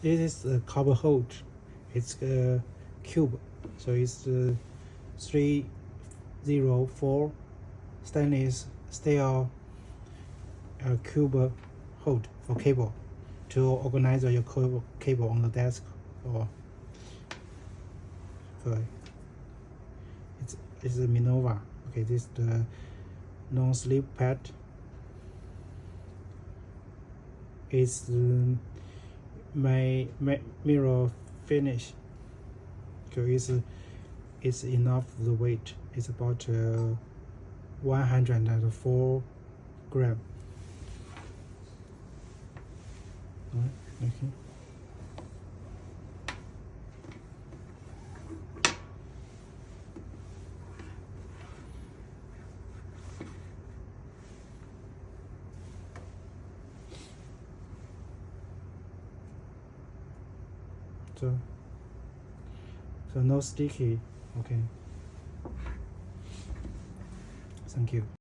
It is a CubeHolder. It's a cube, so it's 304 stainless steel cube hold for cable to organize your cable on the desk, or okay. It's a Meenova. Okay, this is the non-slip pad. It's my mirror finish. So it's enough the weight. It's about 104 grams. Okay. So no sticky. Okay. Thank you.